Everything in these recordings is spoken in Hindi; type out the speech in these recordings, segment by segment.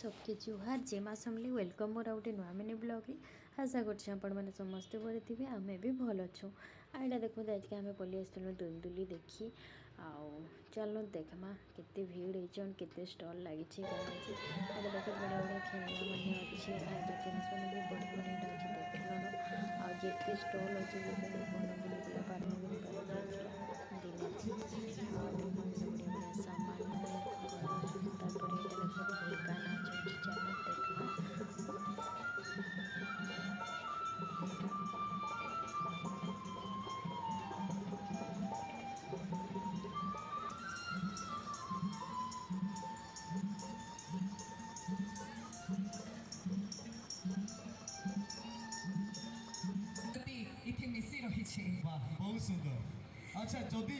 सबके जुहार जेमा समले वेलकम मोर आउटे नुआ मिनी ब्लॉग रे आशा करछे आपण माने समस्ते भरे थिबे आमे भी भल अछु। आइडा देखो आज के आमे पली आस्तनु दुलदुली देखी आउ चलो देखमा केते भीड़ हेचन केते स्टॉल लागि छै कोन छै आइडा देखो बड़ा बड़ा खेलना माने अछि खाଇବା जिनिस माने भी बड़ी बड़ी अछि देखलो न आ जेते स्टॉल अछि जेते कोन बुली बुला पारनु बिन पार जायछला दिन अछि आ देखो केते बढ़िया बढ़िया सामान माने तारपरे एटा देखो घुड़का नाच अछि चलो देखमा। इथे मिसी रही छे वाह बहुत सुंदर। अच्छा जदि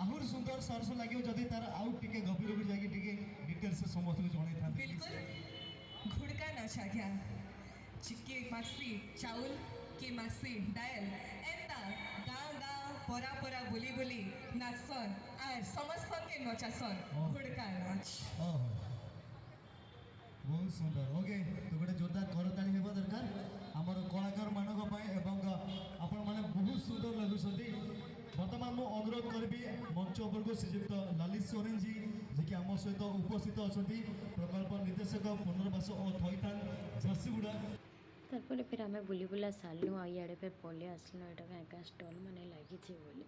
आहुर सुंदर सरस लगे जदि तार आउ टिके गभीर भी जाके टिके डिटेल से समस्त जणै था बिल्कुल घुड़का नाच आज्ञा चिके मासी चाउल के मासी डायल एंता गाँ गाँ परा परा बुली बुली नाचसन आर समस्त के नचासन घुड़का नाच। ओहो बहुत सुंदर। ओके तो गोटे जोरदार करताली हेबा दरकार हमर कलाकार मानक पाए एवं आपण माने बहुत सुंदर लगुसथि। वर्तमान मु अनुरोध करबी मंच ऊपर को श्रीयुक्त ललित सोरेन जी जे कि आम सहित उपस्थित अछंती प्रकल्प निर्देशक पुनर्वास और थैथान झारसुगुड़ा। तारपरे फिर आमे बुली बुला सारलु आ इयाडे फिर पले आसलु एटा का स्टॉल माने लागि छै बोली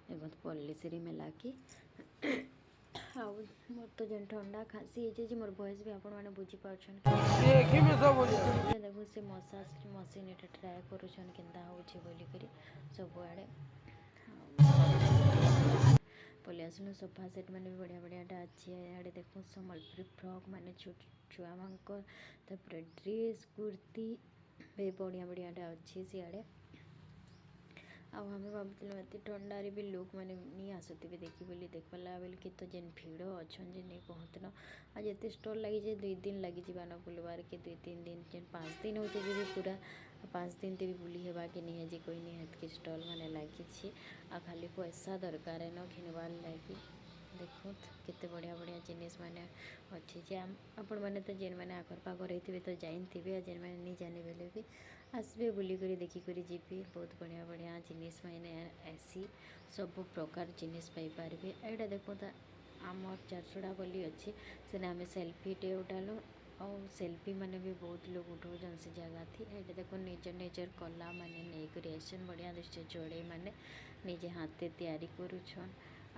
देखत पल्लीश्री मेला की आउ मोर तो जन ठंडा खांसी हे जे मोर वॉइस भी आपण माने बुझी पाछन एक ही में सब बोली देखो से मसाज मशीन एटा ट्राई करूछन केंदा होछि बोली करी सब आड़े पले आसलु सोफा सेट माने भी बढ़िया बढ़िया अच्छी आड़े देखो संबलपुरी फ्रॉक माने छोट छुआ मानकर तापर ड्रेस कुर्ती भी बढ़िया बढ़िया अच्छी सियाड़े आमे भावुँ एत ठंडारे भी लोक मैंने नहीं आसुवे देखी बोली देखला बेल कि तो जेन भीड़ अच्छा जे नहीं कहत न आज एत स्टॉल लगी 2 दिन लगी जान बुलवार के 2-3 दिन जेन 5 दिन हो भी पूरा 5 दिन भी बुली हेबा कि नहीं है कोई नहीं हेत के स्टॉल मैंने लगी आ खाली पैसा दरकार है न घिनबार लगी देखो केते बढ़िया बढ़िया जिनिस माने अच्छी जे आपण मैंने तो जेन मैंने आखर पाखर रही तो जानते जेन मैंने नहीं जाने बेले भी आसबे बुलिक देखिक जीपी बहुत बढ़िया बढ़िया जिनिस मैंने ऐसी सब प्रकार जिनिस पाइपर एटा देखो आम चारसुड़ा बोली अच्छी से आम सेल्फीटे उठालु और सेल्फी मैंने भी बहुत लोग उठाऊन से जगह थी ये देखो निजर निजर कला मैंने नहीं कर बढ़िया दृश्य जोड़े मैंने निजे हाथे तैयारी करुछन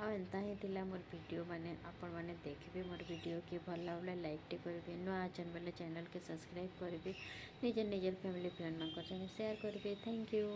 आंता ही थिला मोर वीडियो माने आपण माने देखबे मोर वीडियो के भल लागले लाइक टे करबे नुआ चैनल के सब्सक्राइब करबे निजर निजर फैमिली फ्रेंड मान कर शेयर करबे। Thank you.